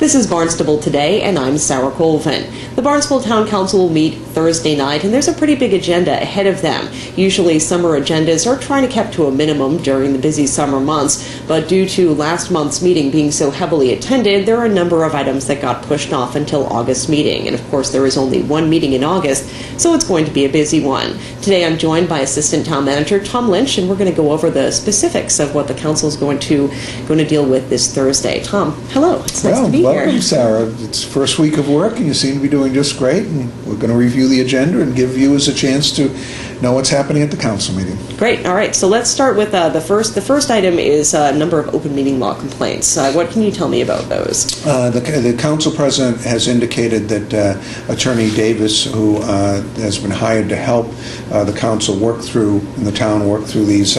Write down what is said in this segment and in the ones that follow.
This is Barnstable Today, and I'm Sarah Colvin. The Barnstable Town Council will meet Thursday night, and there's a pretty big agenda ahead of them. Usually summer agendas are trying to keep to a minimum during the busy summer months, but due to last month's meeting being so heavily attended, there are a number of items that got pushed off until August meeting. And of course, there is only one meeting in August, so it's going to be a busy one. Today I'm joined by Assistant Town Manager Tom Lynch, and we're going to go over the specifics of what the council is going to deal with this Thursday. Tom, hello. It's nice to be here. Welcome, Sarah. It's first week of work, and you seem to be doing just great. And we're going to review the agenda and give viewers a chance to know what's happening at the council meeting. Great. All right. So let's start with the first. The first item is a number of open meeting law complaints. What can you tell me about those? The council president has indicated that Attorney Davis, who has been hired to help the council work through, and the town work through these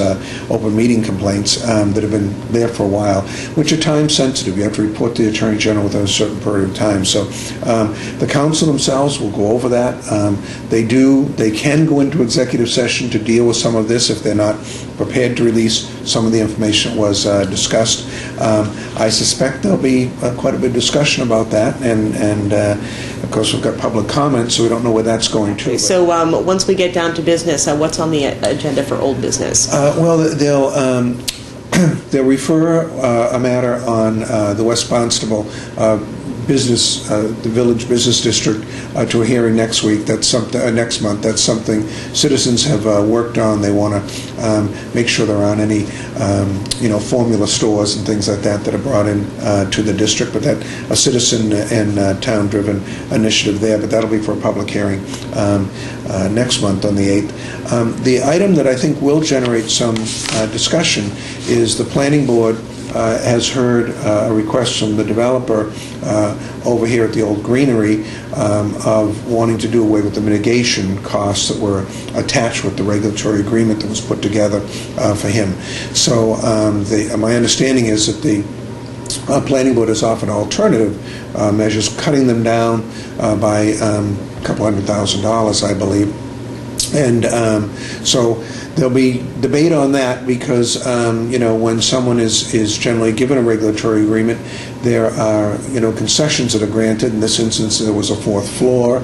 open meeting complaints that have been there for a while, which are time sensitive. You have to report to the Attorney General within a certain period of time. So the council themselves will go over that. They can go into executive session to deal with some of this if they're not prepared to release some of the information that was discussed. I suspect there'll be quite a bit of discussion about that, and of course we've got public comments, so we don't know where that's going to. Okay, so once we get down to business, what's on the agenda for old business? Well, they'll refer a matter on the West Barnstable business, the Village Business District, to a hearing next week. That's something next month. That's something citizens have worked on. They want to make sure there aren't any, formula stores and things like that are brought in to the district. But that a citizen and town-driven initiative there. But that'll be for a public hearing next month on the 8th. The item that I think will generate some discussion is the planning board has heard a request from the developer over here at the old greenery of wanting to do away with the mitigation costs that were attached with the regulatory agreement that was put together for him. So my understanding is that the planning board has offered alternative measures, cutting them down by a couple $100,000, I believe. And so there'll be debate on that because, when someone is generally given a regulatory agreement, there are, concessions that are granted. In this instance, there was a fourth floor.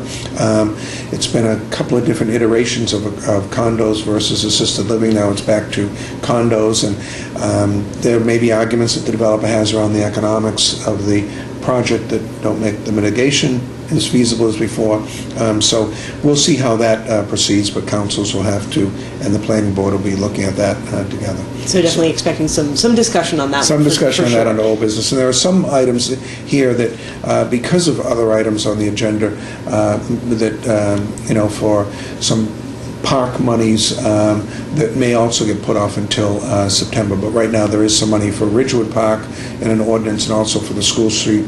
It's been a couple of different iterations of condos versus assisted living. Now it's back to condos, and there may be arguments that the developer has around the economics of the project that don't make the mitigation as feasible as before. So we'll see how that proceeds, but councils will have to, and the planning board will be looking at that together. So definitely expecting some discussion on that. Some discussion on sure. that on old business. And there are some items here that, because of other items on the agenda, that, for some park monies that may also get put off until September. But right now there is some money for Ridgewood Park and an ordinance, and also for the School Street,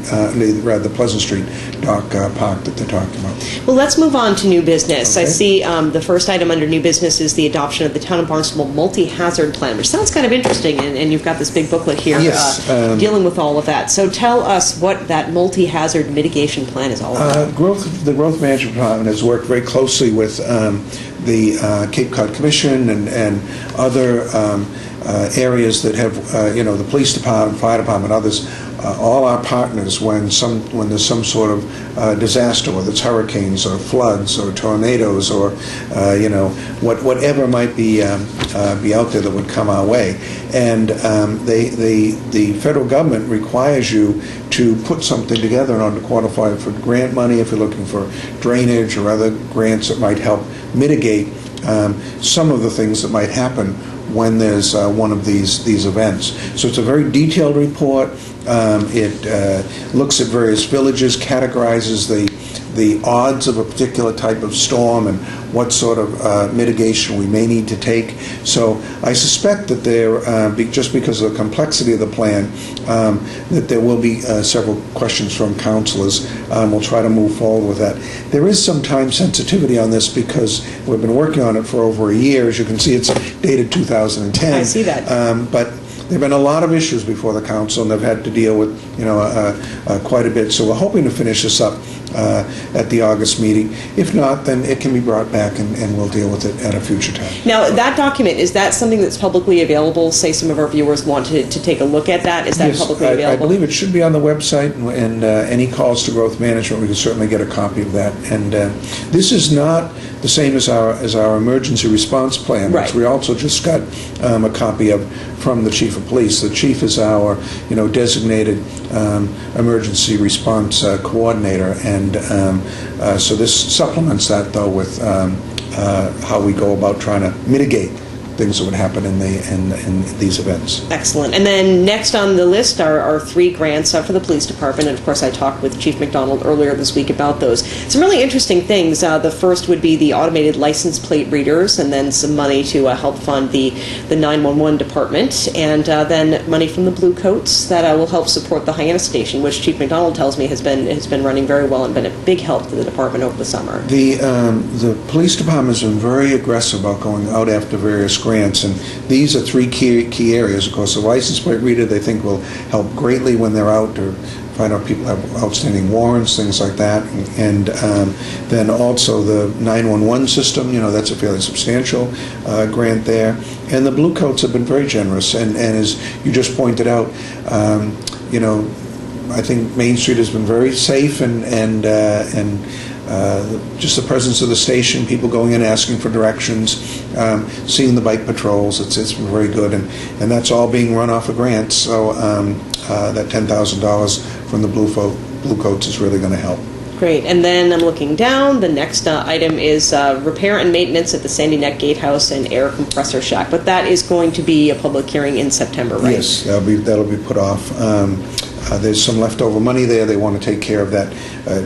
rather Pleasant Street dock park that they're talking about. Well, let's move on to new business. Okay. I see the first item under new business is the adoption of the Town of Barnstable multi-hazard plan, which sounds kind of interesting, and you've got this big booklet here dealing with all of that. So tell us what that multi-hazard mitigation plan is all about. The Growth Management Department has worked very closely with the Cape Cod Commission and other areas that have, the police department, fire department, others, all our partners when there's some sort of disaster, whether it's hurricanes or floods or tornadoes or whatever might be out there that would come our way. And the federal government requires you to put something together in order to qualify for grant money if you're looking for drainage or other grants that might help mitigate some of the things that might happen when there's one of these events. So it's a very detailed report. It looks at various villages, categorizes the odds of a particular type of storm and what sort of mitigation we may need to take. So I suspect that there, just because of the complexity of the plan, that there will be several questions from councilors. We'll try to move forward with that. There is some time sensitivity on this because we've been working on it for over a year. As you can see, it's dated 2010. I see that. But there have been a lot of issues before the council, and they've had to deal with, quite a bit. So we're hoping to finish this up at the August meeting. If not, then it can be brought back and we'll deal with it at a future time. Now, that document, is that something that's publicly available? Say some of our viewers want to take a look at that. Is that Yes, publicly I available? believe it should be on the website, and any calls to growth management, we can certainly get a copy of that. And this is not the same as our emergency response plan, Right. which we also just got a copy of from the chief of police. The chief is our, designated emergency response coordinator, and so this supplements that, though, with how we go about trying to mitigate things that would happen in these events. Excellent. And then next on the list are 3 grants for the police department. And of course, I talked with Chief McDonald earlier this week about those. Some really interesting things. The first would be the automated license plate readers, and then some money to help fund the 911 department, and then money from the Blue Coats that will help support the Hyannis station, which Chief McDonald tells me has been running very well and been a big help to the department over the summer. The police department has been very aggressive about going out after various grants, and these are 3 key areas. Of course, the license plate reader they think will help greatly when they're out to find out people have outstanding warrants, things like that, and then also the 911 system. That's a fairly substantial grant there, and the Blue Coats have been very generous. And as you just pointed out, I think Main Street has been very safe, and just the presence of the station, people going in asking for directions, seeing the bike patrols, it's been very good, and that's all being run off of grants, so that $10,000 from the Blue Coats is really going to help. Great. And then I'm looking down. The next item is repair and maintenance at the Sandy Neck Gatehouse and air compressor shack, but that is going to be a public hearing in September, right? Yes, that'll be put off. There's some leftover money there. They want to take care of that,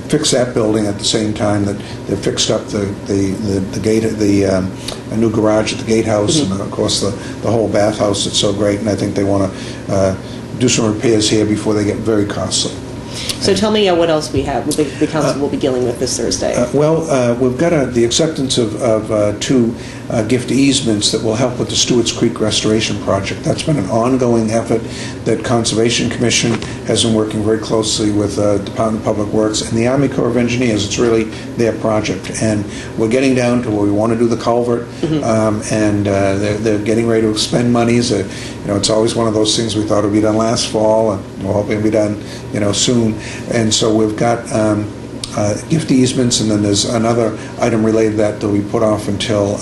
fix that building at the same time that they fixed up the gate, a new garage at the gatehouse, and of course the whole bathhouse that's so great. And I think they want to do some repairs here before they get very costly. So tell me what else we have. The council will be dealing with this Thursday. We've got the acceptance of 2 gift easements that will help with the Stewart's Creek Restoration Project. That's been an ongoing effort that Conservation Commission has been working very closely with Department of Public Works and the Army Corps of Engineers. It's really their project, and we're getting down to where we want to do the culvert, and they're getting ready to expend monies. It's always one of those things we thought would be done last fall, and we're hoping it'll be done, soon. And so we've got gift easements, and then there's another item related to that we put off until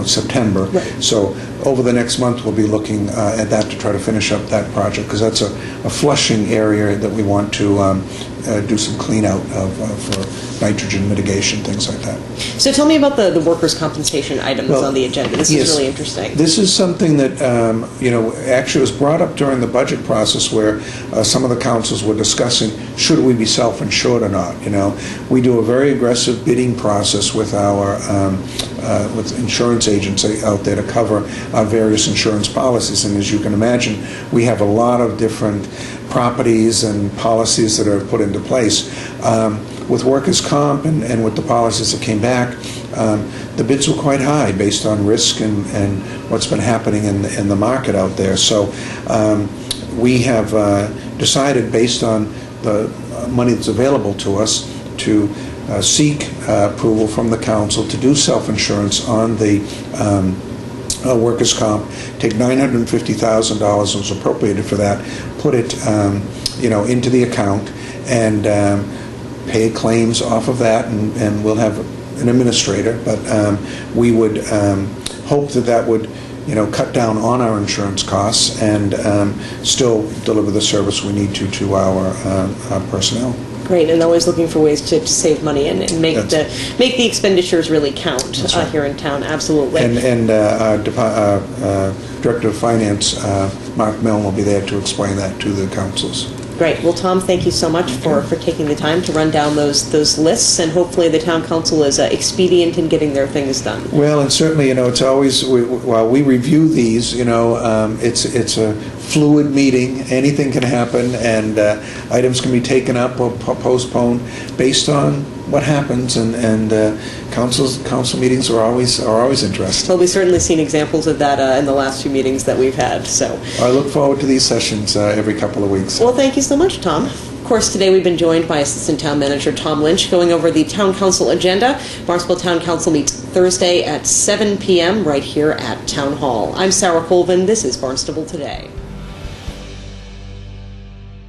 September. Right. So over the next month we'll be looking at that to try to finish up that project, because that's a flushing area that we want to do some clean out of for nitrogen mitigation, things like that. So tell me about the workers' compensation items on the agenda. This is really interesting. This is something that actually was brought up during the budget process, where some of the councils were discussing, should we be self-insured or not. We do a very aggressive bidding process with our with insurance agents out there to cover our various insurance policies, and as you can imagine, we have a lot of different properties and policies that are put into place. With workers' comp and with the policies that came back, the bids were quite high based on risk and what's been happening in the market out there. So we have decided, based on the money that's available to us, to seek approval from the council to do self-insurance on the workers' comp, take $950,000 that was appropriated for that, put it into the account, and pay claims off of that, and we'll have an administrator, but we would hope that would cut down on our insurance costs and still deliver the service we need to our personnel. Great, and always looking for ways to save money and make the expenditures really count here in town. Absolutely. And our Director of Finance, Mark Milne, will be there to explain that to the councils. Great. Well, Tom, thank you so much for taking the time to run down those lists, and hopefully the town council is expedient in getting their things done. Well, and certainly, it's always, while we review these, it's a fluid meeting. Anything can happen, and items can be taken up or postponed based on what happens, and council meetings are always interesting. Well, we've certainly seen examples of that in the last few meetings that we've had. So I look forward to these sessions every couple of weeks. Well, thank you so much, Tom. course, today we've been joined by Assistant Town Manager Tom Lynch going over the Town Council agenda. Barnstable Town Council meets Thursday at 7 p.m. right here at Town Hall. I'm Sarah Colvin. This is Barnstable Today.